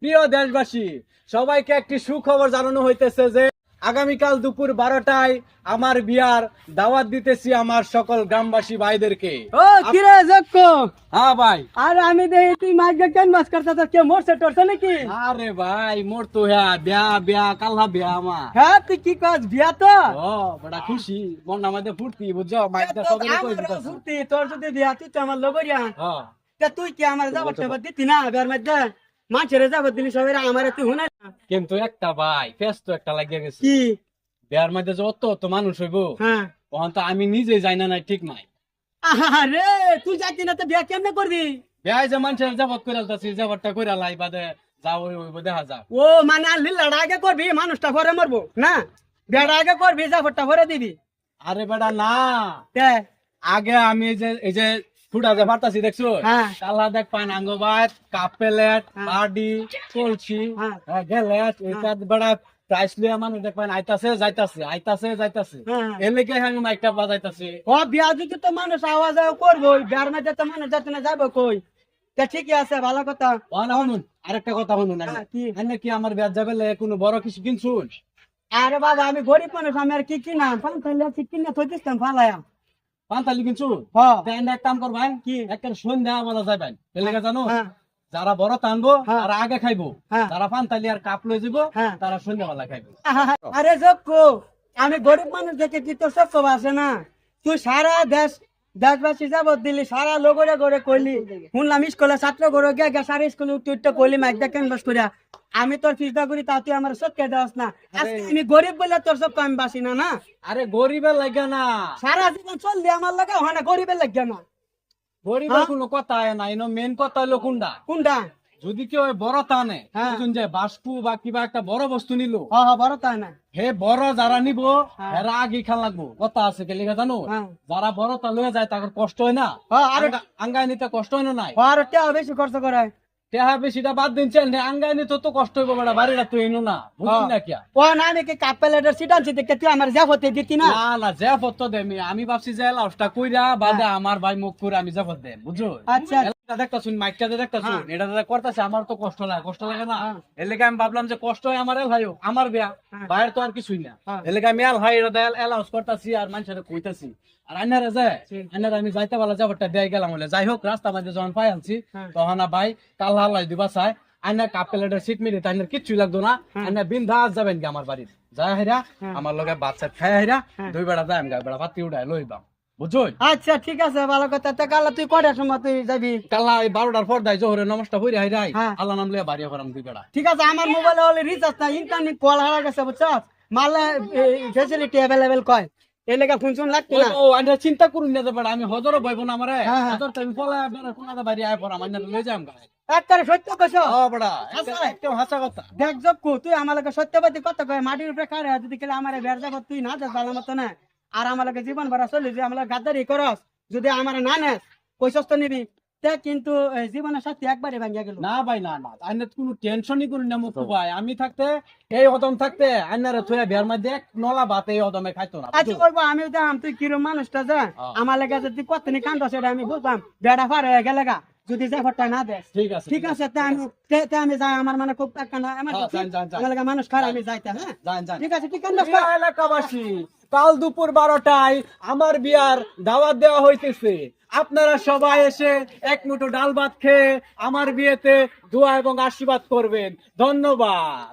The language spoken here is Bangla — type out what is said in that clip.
প্রিয় দেশবাসী, সবাইকে একটি সুখবর জানানো হইতেছে যে আগামীকাল দুপুর 12টায় আমার বিয়ার দাওয়াত দিতেছি আমার সকল গ্রামবাসী ভাইদেরকে। ও কিরে যক্ষ, হ্যাঁ ভাই। আর আমি দেখি তুই মাইকে কেন মাছ করতে কে মরছে টরছে নাকি? আরে ভাই মোর তো হ্যাঁ বিয়া বিয়া কাল্লা বিয়া আমার। হ্যাঁ তুই কি কাজ বিয়া তো? ও বড় খুশি, মন আমাদের ফুর্তি বুঝছো, মাইকটা সকলে কই দিতেছে। ফুর্তি তোর যদি বিয়া তুই তো আমার লগরিয়া, হ্যাঁ তা তুই কি আমার যাবার টাবার দিতি না বিয়ার মধ্যে? মাছের যাবার দিলি সবাই আমার তুই হুনা কিন্তু একটা ভাই ফেস তো একটা লাগিয়ে গেছে। কি? বিয়ার মধ্যে যে অত অত মানুষ হইব, হ্যাঁ তখন তো আমি নিজে যাই না নাই ঠিক নাই। আরে তুই যাচ্ছি না তো বিয়া কেমনে করবি? বিয়ায় যে মানুষের যাবত করে আলতাছি, যাবতটা করে লাই বাদে যাও হইব দেখা যাক। ও মানে আনলি লড়া আগে করবি, মানুষটা ঘরে মরবো না, বিয়াটা আগে করবি, যাবারটা ঘরে দিবি। আরে বেটা না, তে আগে আমি এই যে ফুটা যে ফাটাছি দেখছো, হ্যাঁ। কালা দেখ পান আঙ্গবাত কাপ প্লেট হ্যাঁ। বাড়ি কলসি হ্যাঁ। গেলেট এটা বেড়া প্রাইস লিয়া মানুষ দেখ পান আইতাছে যাইতাছে আইতাছে যাইতাছে, হ্যাঁ। এর লেগে আমি মাইকটা বাজাইতাছি। ও বিয়া যদি তো মানুষ আওয়াজ করবো, বিয়ার মধ্যে তো মানুষ যাতে না যাবো কই? তা ঠিকই আছে, ভালো কথা। না শুনুন, আরেকটা কথা শুনুন, হ্যাঁ, কি? কি আমার বিয়ার যাবে কোনো বড় কিছু কিনছুন? আরে বাবা আমি গরিব মানুষ, আমি আর কি কিনাম? পান্তালি আছে কিনে থইতেছিলাম ফালায়া। পান্তালি কিনছুন? হ্যাঁ। এক কাম করবেন, কি? একটা সন্ধ্যা আমাদের যাবেন, এর লেগে জানো হ্যাঁ। যারা বড় টানবো হ্যাঁ। তারা আগে খাইবো, হ্যাঁ। যারা পান্তালি আর কাপ লয়ে যাবো হ্যাঁ। তারা সন্ধ্যাবেলা খাইবো। আরে যক্কু, আমি গরিব মানুষ দেখে কি তোর সব আছে না? তুই সারা দেশবাসী যাবত দিলি, সারা লোকরে করে কইলি, শুনলাম স্কুলে ছাত্র করে গে সারা স্কুলে উঠতে উঠতে কইলি মাইক দা ক্যানভাস করিয়া, আমি তোর ফিসটা করি তা তুই আমার সবকে দেওয়াস না। আজকে আমি গরিব বলে তোর সব আমি বাসি না না। আরে গরিবের লাগে না, সারা জীবন চললি আমার লাগে হয় না, গরিবের লাগে না। গরিবের কোনো কথা হয় না, মেন কথা হলো কোনটা, কোনটা? যদি কেউ বড় টানে, হ্যাঁ। বুঝুন যে বাস্পু বা কিবা একটা বড় বস্তু নিল, হ্যাঁ হ্যাঁ বড় তাই না। হে বড় যারা নিব হ্যাঁ। এরা আগে খান লাগবো, কথা আছে কে লেগে জানো? হ্যাঁ। যারা বড় তা লয়ে যায় তাদের কষ্ট হয় না, হ্যাঁ, আর আঙ্গাই নিতে কষ্ট হয় না নাই? আর টাকা বেশি খরচ করে। টেহা বেশিটা বাদ দিনছেন, আঙ্গাই নিতে তো কষ্ট হইব বেড়া, বাড়িটা তো এনো না, বুঝলি না কিয়া? ও না আমি কি কাপেলের সিট আনছি দেখে তুই আমার জাফতে দিতি না? না না জেফত দেমি, আমি ভাবছি যে লাউসটা কইরা বাদে আমার ভাই মুখ করে আমি জেফত দেম, বুঝছো? আচ্ছা। এটা দেখতা শুন, মাইকটা দেখতা শুন, এটা করতেছে, আমার তো কষ্ট লাগে না, হ্যাঁ। এর লেগে আমি ভাবলাম যে কষ্ট হয় আমার ভাইও, আমার বিয়া হ্যাঁ। ভাইয়ের তো আর কিছুই না, হ্যাঁ। এর লেগে আমি এল ভাই এটা এলাউন্স করতেছি আর মানুষের কইতাছি। আর আইনারে যে আইনারে আমি যাইতে বলা যাবটা দেয় গেলাম বলে, যাই হোক রাস্তা মাঝে যখন পাই আনছি হ্যাঁ। তখন ভাই কাল হাল্লাই দিবা চাই, আইনা কাপ প্লেটের সিট মিলি তাইনের কিচ্ছুই লাগতো না, আইনা বিন্দাস যাবেন কি আমার বাড়ির, যাই হেরা আমার লগে বাচ্চা খাই হেরা দুই বেড়া যাই আমি বেড়া পাতি উঠাই লইবাম, বুঝছো? আচ্ছা ঠিক আছে, ভালো কথা। তা কালা তুই কটার সময় তুই যাবি? কালা 12টার পর দাই জোহরে নমস্তা হইরে হাইরাই হ্যাঁ। আল্লাহ নাম লইয়া বাড়ি করাম দুই বেড়া। ঠিক আছে, আমার মোবাইলে হলে রিচার্জ নাই, ইন্টারনেট কল হারা গেছে বুঝছো, মালে ফেসিলিটি অ্যাভেলেবেল কয়, এই লেগে ফোন শুন লাগতো না। ও আন্ডা চিন্তা করুন না বেড়া, আমি হজরও বইব না আমারে, হ্যাঁ, হ্যাঁ। হজর তুমি ফলা বেড়া কোনাটা বাড়ি আয় পড়া মাইনা লই যাম গায়। একবারে সত্য কইছো। ও বেড়া আচ্ছা। একদম হাসা কথা। দেখ জক্কু, তুই আমার লাগে সত্যবাদী কথা কয়, মাটির উপরে কারে যদি কেলে আমার বের যাব তুই না যাস ভালো মতো না, আর আমার লাগে জীবন ভরা চলি যে আমার গাদ্দারি করস, যদি আমার না নেস কইছস তো নিবি, তে কিন্তু জীবনের সাথে একবারে ভাঙিয়া গেল। না ভাই না না, আইনে কোনো টেনশনই করুন না মুখ ভাই, আমি থাকতে এই হদম থাকতে আইনারে থইয়া বিয়ার মধ্যে এক নলা ভাত এই হদমে খাইতো না, আচ্ছা বলবো আমি দাম তুই কিরম মানুষটা যা আমার লাগে যদি কতনি কান্দ সেটা আমি বুঝলাম, বেড়া পার হয়ে গেলে গা যদি জাফরটা না দেস। ঠিক আছে ঠিক আছে, তে আমি যাই, আমার মানে খুব টাকা আমার যান। লাগে মানুষ খারাপ, আমি যাইতে। হ্যাঁ যান। ঠিক আছে, ঠিক প্রিয় এলাকাবাসী, কাল দুপুর 12টায় আমার বিয়ার দাওয়াত দেওয়া হইতেছে, আপনারা সবাই এসে এক মুঠো ডাল ভাত খেয়ে আমার বিয়েতে দোয়া এবং আশীর্বাদ করবেন। ধন্যবাদ।